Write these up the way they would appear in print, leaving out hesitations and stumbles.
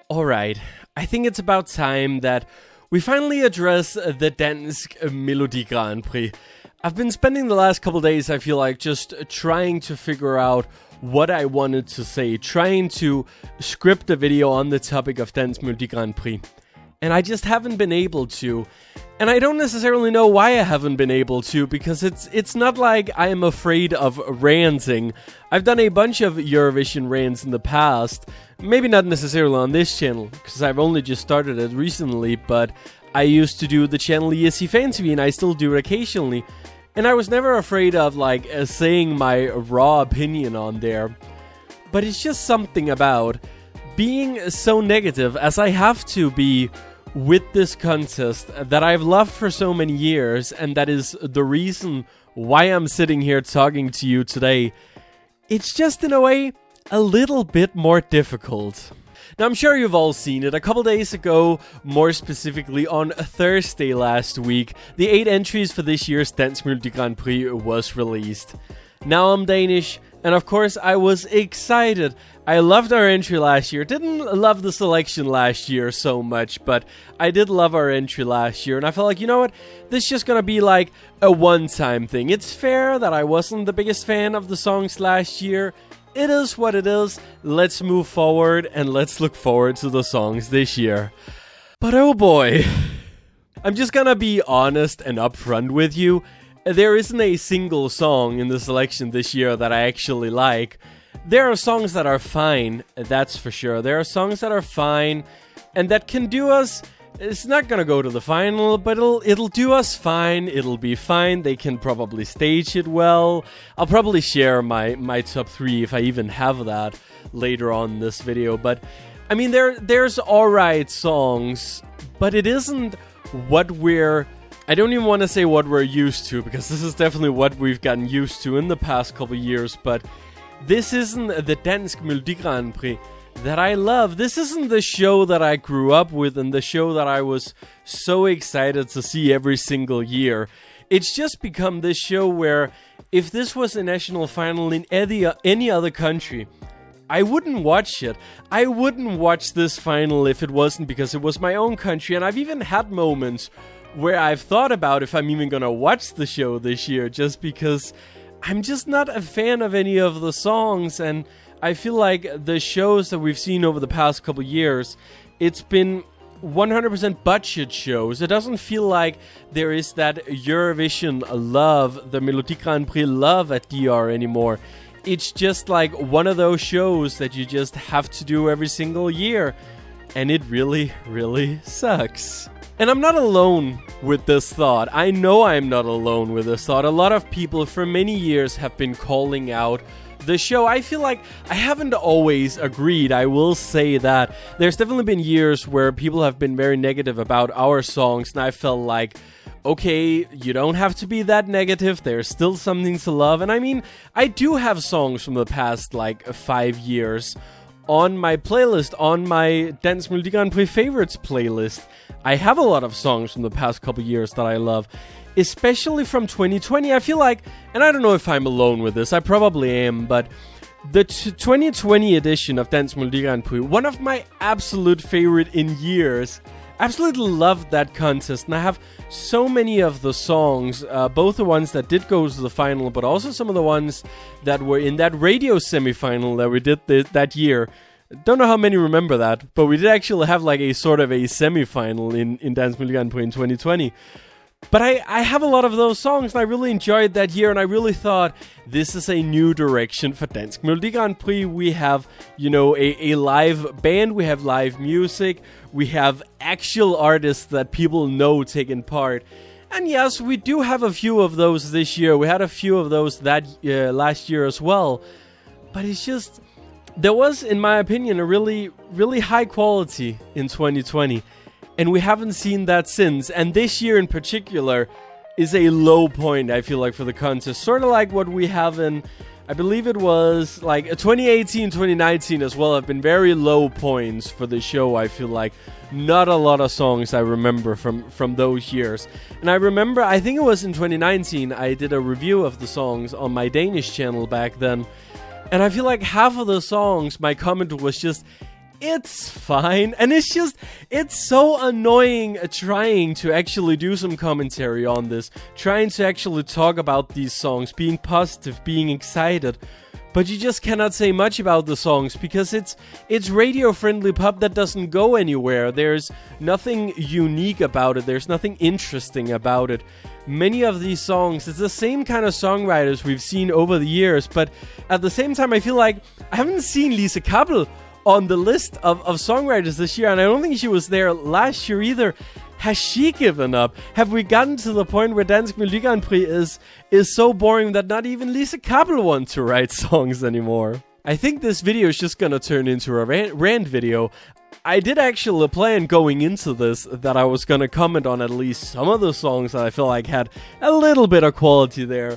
Alright, I think it's about time that we finally address the Dansk Melodi Grand Prix. I've been spending the last couple days, I feel like, just trying to figure out what I wanted to say, trying to script a video on the topic of Dansk Melodi Grand Prix. And I just haven't been able to. And I don't necessarily know why I haven't been able to, because it's not like I am afraid of ranting. I've done a bunch of Eurovision rants in the past. Maybe not necessarily on this channel, because I've only just started it recently, but I used to do the channel ESC Fan TV, and I still do it occasionally. And I was never afraid of, saying my raw opinion on there. But it's just something about being so negative, as I have to be with this contest that I've loved for so many years, and that is the reason why I'm sitting here talking to you today. It's just, in a way, a little bit more difficult. Now, I'm sure you've all seen it. A couple days ago, more specifically on Thursday last week, the 8 entries for this year's Dansk Melodi Grand Prix was released. Now I'm Danish, and of course I was excited. I loved our entry last year. Didn't love the selection last year so much, but I did love our entry last year, and I felt like, you know what, this is just gonna be like a one-time thing. It's fair that I wasn't the biggest fan of the songs last year. It is what it is. Let's move forward and let's look forward to the songs this year. But oh boy, I'm just gonna be honest and upfront with you. There isn't a single song in the selection this year that I actually like. There are songs that are fine, that's for sure. There are songs that are fine and that can do us. It's not gonna go to the final, but it'll do us fine. It'll be fine. They can probably stage it well. I'll probably share my top 3 if I even have that later on in this video. But I mean, there's alright songs, but it isn't what I don't even want to say what we're used to, because this is definitely what we've gotten used to in the past couple years. But this isn't the Dansk Melodi Grand Prix that I love. This isn't the show that I grew up with and the show that I was so excited to see every single year. It's just become this show where if this was a national final in any other country, I wouldn't watch it. I wouldn't watch this final if it wasn't because it was my own country. And I've even had moments where I've thought about if I'm even gonna watch the show this year, just because I'm just not a fan of any of the songs. And I feel like the shows that we've seen over the past couple years, it's been 100% budget shows. It doesn't feel like there is that Eurovision love, the Melodi Grand Prix love at DR anymore. It's just like one of those shows that you just have to do every single year. And it really, really sucks. And I'm not alone with this thought. I know I'm not alone with this thought. A lot of people for many years have been calling out the show. I feel like I haven't always agreed, I will say that. There's definitely been years where people have been very negative about our songs, and I felt like, okay, you don't have to be that negative, there's still something to love. And I mean, I do have songs from the past 5 years on my playlist, on my Dansk Melodi Grand Prix favorites playlist. I have a lot of songs from the past couple years that I love, especially from 2020. I feel like, and I don't know if I'm alone with this, I probably am, but the 2020 edition of Dansk Melodi Grand Prix, one of my absolute favorite in years. Absolutely loved that contest, and I have so many of the songs, both the ones that did go to the final, but also some of the ones that were in that radio semi-final that we did that year. Don't know how many remember that, but we did actually have a sort of a semi-final in Dansk Melodi Grand Prix in 2020. But I have a lot of those songs, and I really enjoyed that year, and I really thought, this is a new direction for Dansk Melodi Grand Prix. We have, a live band, we have live music, we have actual artists that people know taking part. And yes, we do have a few of those this year. We had a few of those last year as well. But it's just, there was, in my opinion, a really, really high quality in 2020. And we haven't seen that since. And this year in particular is a low point, I feel like, for the contest. Sort of like what we have in, I believe it was 2018, 2019 as well, have been very low points for the show, I feel like. Not a lot of songs I remember from those years. And I remember, I think it was in 2019, I did a review of the songs on my Danish channel back then. And I feel like half of the songs, my comment was just, it's fine. And it's so annoying trying to actually do some commentary on this, trying to actually talk about these songs, being positive, being excited. But you just cannot say much about the songs because it's radio-friendly pop that doesn't go anywhere. There's nothing unique about it. There's nothing interesting about it. Many of these songs, it's the same kind of songwriters we've seen over the years, but at the same time, I feel like I haven't seen Lise Kappel on the list of songwriters this year, and I don't think she was there last year either. Has she given up? Have we gotten to the point where Dansk Melodi Grand Prix is so boring that not even Lise Kappel wants to write songs anymore? I think this video is just gonna turn into a rant video. I did actually plan going into this that I was gonna comment on at least some of the songs that I feel like had a little bit of quality there.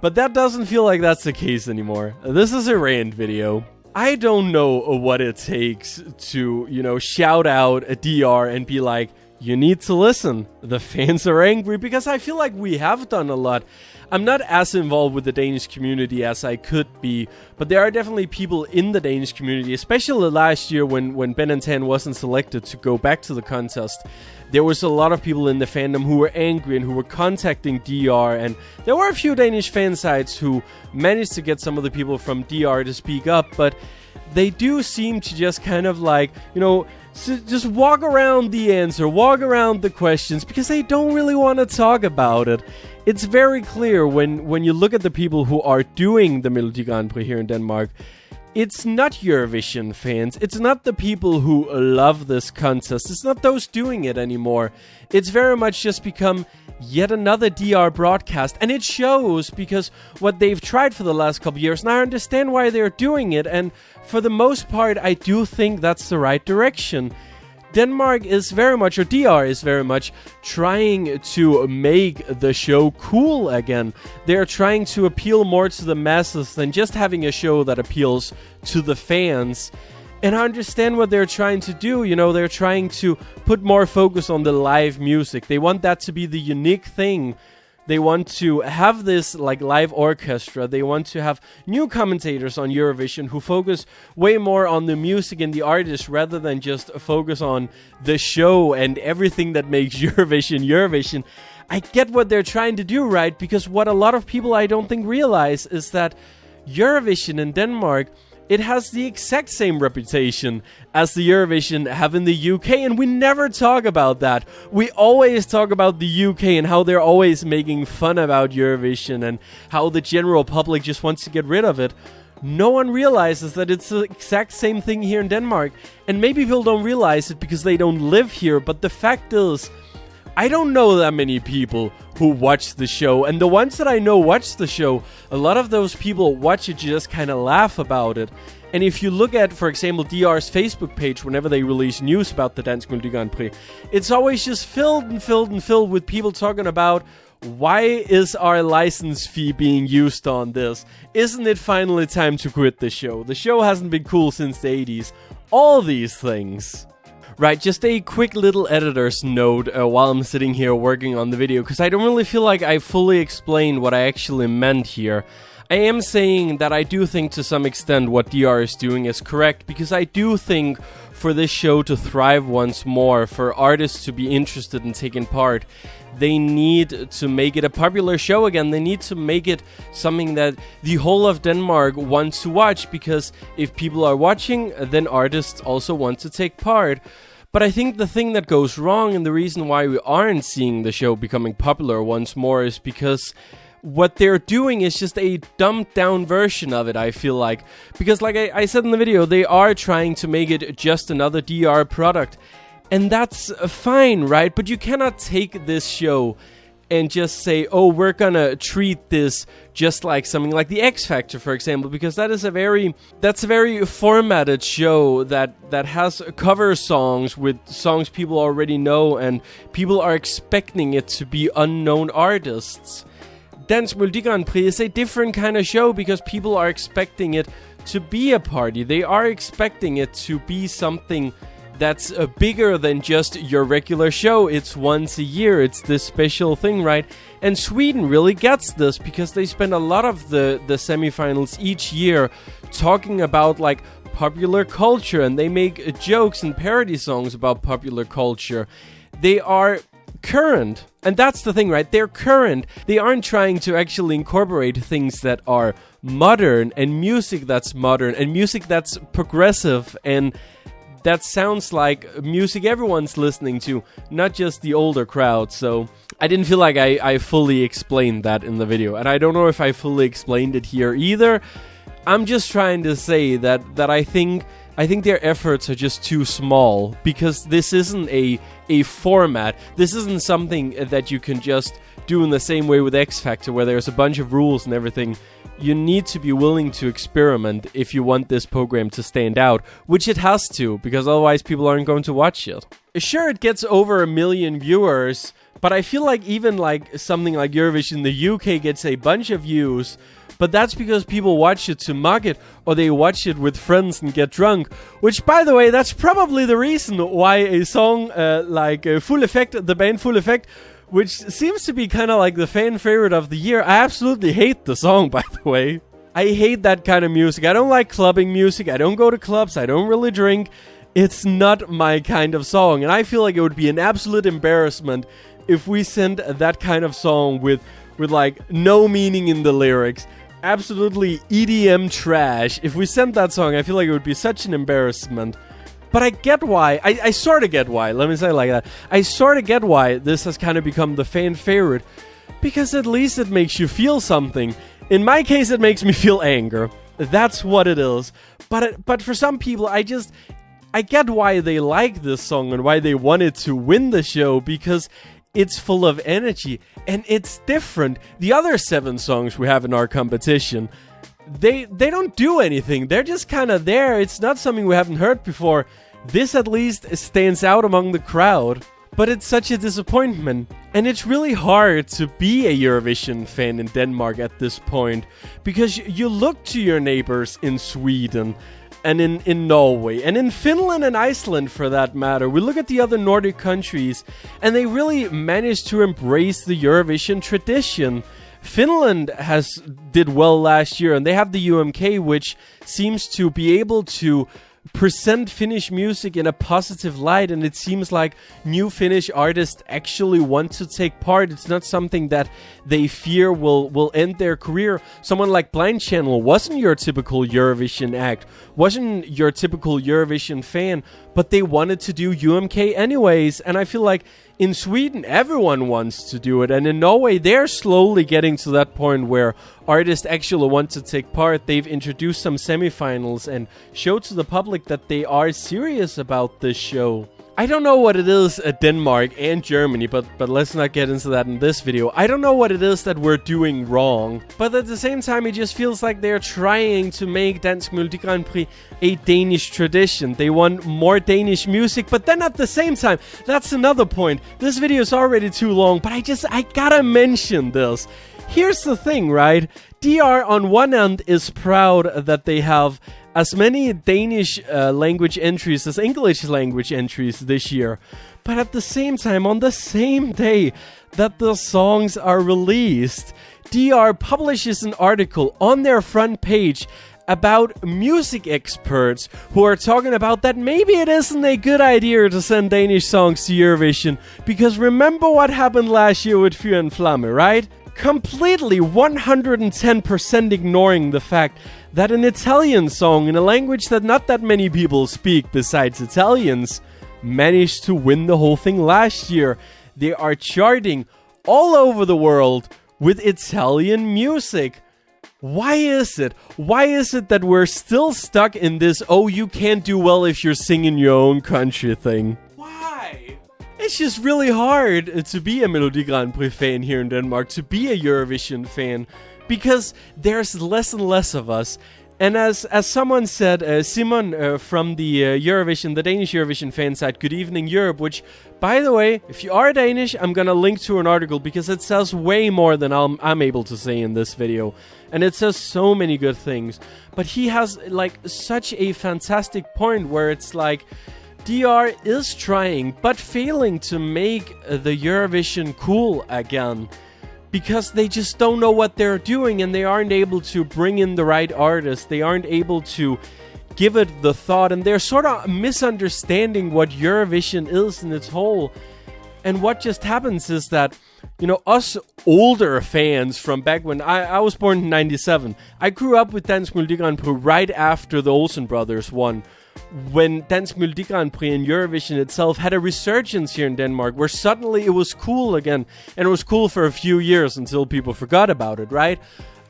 But that doesn't feel like that's the case anymore. This is a rant video. I don't know what it takes to, shout out a DR and be like, you need to listen. The fans are angry, because I feel like we have done a lot. I'm not as involved with the Danish community as I could be, but there are definitely people in the Danish community, especially last year when Ben and Tan wasn't selected to go back to the contest. There was a lot of people in the fandom who were angry and who were contacting DR, and there were a few Danish fan sites who managed to get some of the people from DR to speak up, but they do seem to just kind of like, just walk around the answer, walk around the questions, because they don't really want to talk about it. It's very clear when you look at the people who are doing the Melodi Grand Prix here in Denmark, it's not Eurovision fans. It's not the people who love this contest. It's not those doing it anymore. It's very much just become yet another DR broadcast. And it shows, because what they've tried for the last couple years, and I understand why they're doing it. And for the most part, I do think that's the right direction. Denmark is very much, or DR is very much, trying to make the show cool again. They're trying to appeal more to the masses than just having a show that appeals to the fans. And I understand what they're trying to do. They're trying to put more focus on the live music. They want that to be the unique thing. They want to have this live orchestra. They want to have new commentators on Eurovision who focus way more on the music and the artists rather than just focus on the show and everything that makes Eurovision. I get what they're trying to do, right? Because what a lot of people I don't think realize is that Eurovision in Denmark, it has the exact same reputation as the Eurovision have in the UK, and we never talk about that. We always talk about the UK and how they're always making fun about Eurovision and how the general public just wants to get rid of it. No one realizes that it's the exact same thing here in Denmark, and maybe people don't realize it because they don't live here, but the fact is, I don't know that many people who watch the show, and the ones that I know watch the show, a lot of those people watch it to just kind of laugh about it. And if you look at, for example, DR's Facebook page, whenever they release news about the Dansk Melodi Grand Prix, it's always just filled with people talking about, why is our license fee being used on this? Isn't it finally time to quit the show? The show hasn't been cool since the 80s. All these things. Right, just a quick little editor's note while I'm sitting here working on the video, because I don't really feel like I fully explained what I actually meant here. I am saying that I do think to some extent what DR is doing is correct, because I do think for this show to thrive once more, for artists to be interested in taking part, they need to make it a popular show again. They need to make it something that the whole of Denmark wants to watch, because if people are watching, then artists also want to take part. But I think the thing that goes wrong, and the reason why we aren't seeing the show becoming popular once more, is because what they're doing is just a dumbed down version of it, I feel like. Because like I said in the video, they are trying to make it just another DR product. And that's fine, right? But you cannot take this show and just say, oh, we're gonna treat this just like something like the X Factor, for example, because that's a very formatted show that has cover songs with songs people already know, and people are expecting it to be unknown artists. Dansk Melodi Grand Prix is a different kind of show because people are expecting it to be a party. They are expecting it to be something that's bigger than just your regular show. It's once a year. It's this special thing, right? And Sweden really gets this because they spend a lot of the semifinals each year talking about like popular culture, and they make jokes and parody songs about popular culture. They are current, and that's the thing, right? They're current. They aren't trying to actually incorporate things that are modern, and music that's modern, and music that's progressive, and that sounds like music everyone's listening to, not just the older crowd. So I didn't feel like I fully explained that in the video, and I don't know if I fully explained it here either. I'm just trying to say that I think their efforts are just too small, because this isn't a format. This isn't something that you can just do in the same way with X Factor, where there's a bunch of rules and everything. You need to be willing to experiment if you want this program to stand out, which it has to, because otherwise people aren't going to watch it. Sure, it gets over 1 million viewers, but I feel like even like something like Eurovision, the UK gets a bunch of views, but that's because people watch it to mock it, or they watch it with friends and get drunk. Which, by the way, that's probably the reason why a song like Full Effect, the band Full Effect, which seems to be kind of like the fan favorite of the year. I absolutely hate the song, by the way. I hate that kind of music. I don't like clubbing music. I don't go to clubs. I don't really drink. It's not my kind of song. And I feel like it would be an absolute embarrassment if we sent that kind of song with like no meaning in the lyrics. Absolutely EDM trash. If we sent that song, I feel like it would be such an embarrassment. But I get why. I sort of get why. Let me say it like that. I sort of get why this has kind of become the fan favorite. Because at least it makes you feel something. In my case, it makes me feel anger. That's what it is. But for some people, I get why they like this song and why they wanted to win the show. Because it's full of energy. And it's different. The other 7 songs we have in our competition, They don't do anything. They're just kind of there. It's not something we haven't heard before. This at least stands out among the crowd. But it's such a disappointment. And it's really hard to be a Eurovision fan in Denmark at this point. Because you look to your neighbors in Sweden and in Norway and in Finland and Iceland for that matter. We look at the other Nordic countries and they really managed to embrace the Eurovision tradition. Finland did well last year, and they have the UMK, which seems to be able to present Finnish music in a positive light, and it seems like new Finnish artists actually want to take part. It's not something that they fear will end their career. Someone like Blind Channel wasn't your typical Eurovision act, wasn't your typical Eurovision fan, but they wanted to do UMK anyways, and I feel like in Sweden, everyone wants to do it, and in Norway, they're slowly getting to that point where artists actually want to take part. They've introduced some semifinals and showed to the public that they are serious about this show. I don't know what it is at Denmark and Germany, but let's not get into that in this video. I don't know what it is that we're doing wrong, but at the same time, it just feels like they're trying to make Dansk Melodi Grand Prix a Danish tradition. They want more Danish music, but then at the same time, that's another point. This video is already too long, but I gotta mention this. Here's the thing, right? DR on one end is proud that they have as many Danish language entries as English language entries this year. But at the same time, on the same day that the songs are released, DR publishes an article on their front page about music experts who are talking about that maybe it isn't a good idea to send Danish songs to Eurovision. Because remember what happened last year with Fyr and Flamme, right? Completely 110% ignoring the fact that an Italian song in a language that not that many people speak besides Italians managed to win the whole thing last year. They are charting all over the world with Italian music. Why is it? Why is it that we're still stuck in this, oh, you can't do well if you're singing your own country thing? Why? It's just really hard to be a Melodi Grand Prix fan here in Denmark, to be a Eurovision fan, because there's less and less of us. And as someone said, Simon from the Eurovision, the Danish Eurovision fan site, Good Evening Europe, which, by the way, if you are Danish, I'm gonna link to an article because it says way more than I'm able to say in this video. And it says so many good things. But he has, like, such a fantastic point where it's like, DR is trying, but failing to make the Eurovision cool again. Because they just don't know what they're doing and they aren't able to bring in the right artists. They aren't able to give it the thought, and they're sort of misunderstanding what Eurovision is in its whole. And what just happens is that, you know, us older fans from back when I was born in 97, I grew up with Dansk Melodi Grand Prix right after the Olsen brothers won, when Dansk Melodi Grand Prix and Eurovision itself had a resurgence here in Denmark, where suddenly it was cool again, and it was cool for a few years until people forgot about it, right?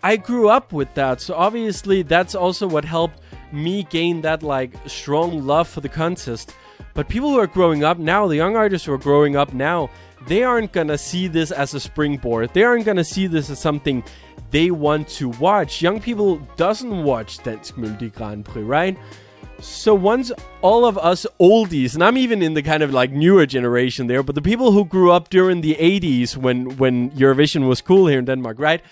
I grew up with that, so obviously that's also what helped me gain that, like, strong love for the contest. But people who are growing up now, the young artists who are growing up now, they aren't gonna see this as a springboard. They aren't gonna see this as something they want to watch. Young people doesn't watch Dansk Melodi Grand Prix, right? So once all of us oldies, and I'm even in the kind of like newer generation there, but the people who grew up during the 80s when Eurovision was cool here in Denmark, right?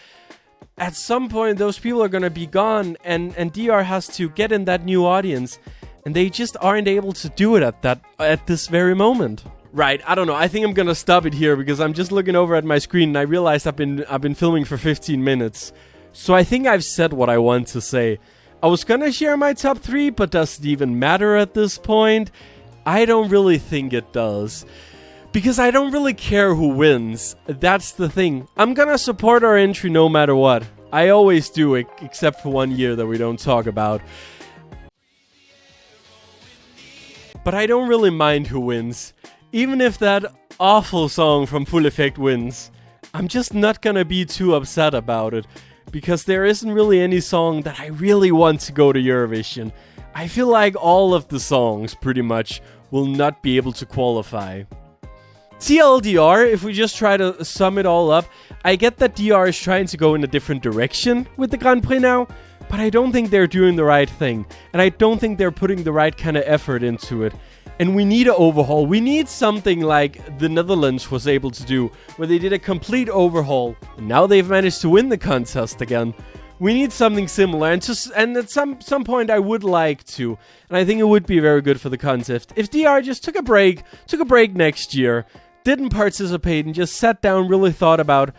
At some point, those people are gonna be gone, and DR has to get in that new audience, and they just aren't able to do it at this very moment. Right, I don't know. I think I'm gonna stop it here because I'm just looking over at my screen and I realized I've been filming for 15 minutes. So I think I've said what I want to say. I was gonna share my top 3, but does it even matter at this point? I don't really think it does. Because I don't really care who wins. That's the thing. I'm gonna support our entry no matter what. I always do, except for 1 year that we don't talk about. But I don't really mind who wins. Even if that awful song from Full Effect wins, I'm just not gonna be too upset about it. Because there isn't really any song that I really want to go to Eurovision. I feel like all of the songs, pretty much, will not be able to qualify. TLDR, if we just try to sum it all up, I get that DR is trying to go in a different direction with the Grand Prix now, but I don't think they're doing the right thing. And I don't think they're putting the right kind of effort into it. And we need an overhaul. We need something like the Netherlands was able to do, where they did a complete overhaul. And now they've managed to win the contest again. We need something similar, and at some point I would like to. And I think it would be very good for the contest if DR just took a break next year, didn't participate, and just sat down, really thought about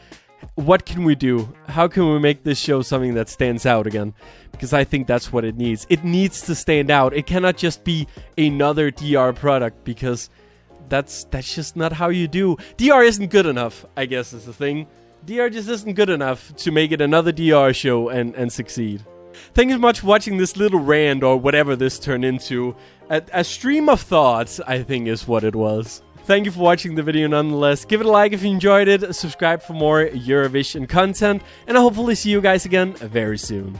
what can we do? How can we make this show something that stands out again? Because I think that's what it needs. It needs to stand out. It cannot just be another DR product, because that's just not how you do. DR isn't good enough, I guess is the thing. DR just isn't good enough to make it another DR show and succeed. Thank you so much for watching this little rant, or whatever this turned into. A stream of thoughts, I think, is what it was. Thank you for watching the video nonetheless. Give it a like if you enjoyed it, subscribe for more Eurovision content, and I'll hopefully see you guys again very soon.